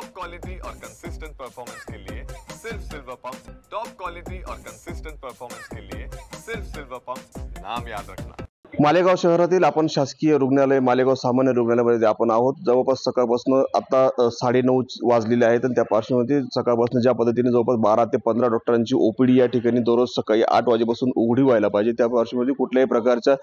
Top quality और consistent performance के लिए सिर्फ सिल्वर पंप। टॉप क्वालिटी और कंसिस्टेंट परफॉर्मेंस के लिए सिर्फ सिल्वर पंप, नाम याद रखना। मालेगाव शहरातील आपण शासकीय रुग्णालय मालेगाव सामान्य रुग्णालयामध्ये आपण आहोत। जवळपास सकाळपासून आता 9:30 वाजलेले आहेत आणि त्या पार्श्वभूमीवर सकाळपासून ज्या पद्धतीने जवळपास 12 ते 15 डॉक्टरांची ओपीडी या ठिकाणी दररोज सकाळी 8 वाजेपासून उघडी व्हायला पाहिजे, त्या पार्श्वभूमीवर कुठल्याही प्रकारच्या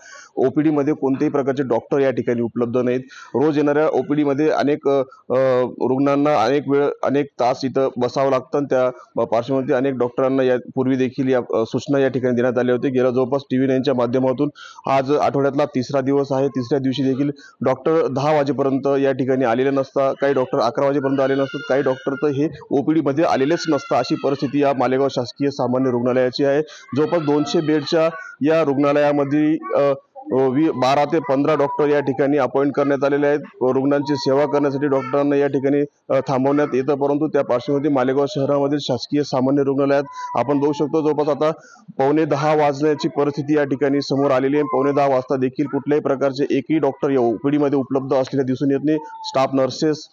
ओपीडी मध्ये कोणत्याही प्रकारचे डॉक्टर या ठिकाणी उपलब्ध नाहीत। रोज येणाऱ्या ओपीडी मध्ये अनेक रुग्णांना अनेक वेळ अनेक तास इथं बसावं लागतं। त्या पार्श्वभूमीवर अनेक डॉक्टरांना यापूर्वी देखील या सूचना या ठिकाणी देण्यात आल्या होत्या। गेल्या जवळपास TV9च्या माध्यमातून आज आठवड्यातला तिसरा दिवस आहे। तिसऱ्या दिवशी देखील डॉक्टर 10 वाजेपर्यंत या ठिकाणी आलेले नसतात, काही डॉक्टर 11 वाजेपर्यंत आले नसतात, काही डॉक्टर तर हे ओपीडी मध्ये आलेलेच नसतात। अशी परिस्थिती या मालेगाव शासकीय सामान्य रुग्णालयाची आहे। जवळपास 200 बेडच्या या रुग्णालयामध्ये 12 ते 15 डॉक्टर या ठिकाणी अपॉइंट करण्यात आलेले आहेत। रुग्णांची सेवा करण्यासाठी डॉक्टरांना या ठिकाणी थांबवण्यात येतं, परंतु त्या पार्श्वभूमीवर मालेगाव शहरामधील शासकीय सामान्य रुग्णालयात आपण बघू शकतो जवळपास आता 9:15 वाजण्याची परिस्थिती या ठिकाणी समोर आलेली आहे। 9:15 वाजता देखील कुठल्याही प्रकारचे एकही डॉक्टर या ओपीडी मध्ये उपलब्ध असलेले दिसून येत नाही। स्टाफ नर्सेस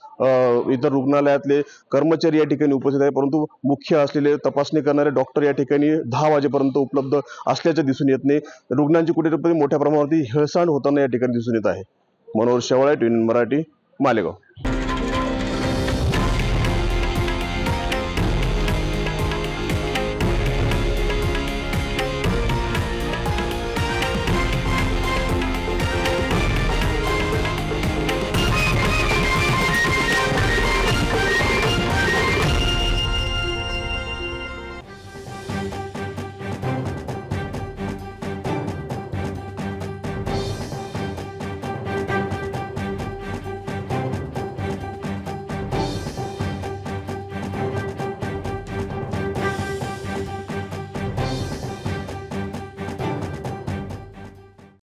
इतर रुग्णालयातले कर्मचारी या ठिकाणी उपस्थित आहे, परंतु मुख्य असलेले तपासणी करणारे डॉक्टर या ठिकाणी 10 वाजेपर्यंत उपलब्ध असल्याचे दिसून येत नाही। रुग्णांची कुठेतरी मोठ्या प्रमाणावरती हेळसांड होताना या ठिकाणी दिसून येत आहे। मनोहर शेवाळे, TVN मराठी, मालेगाव।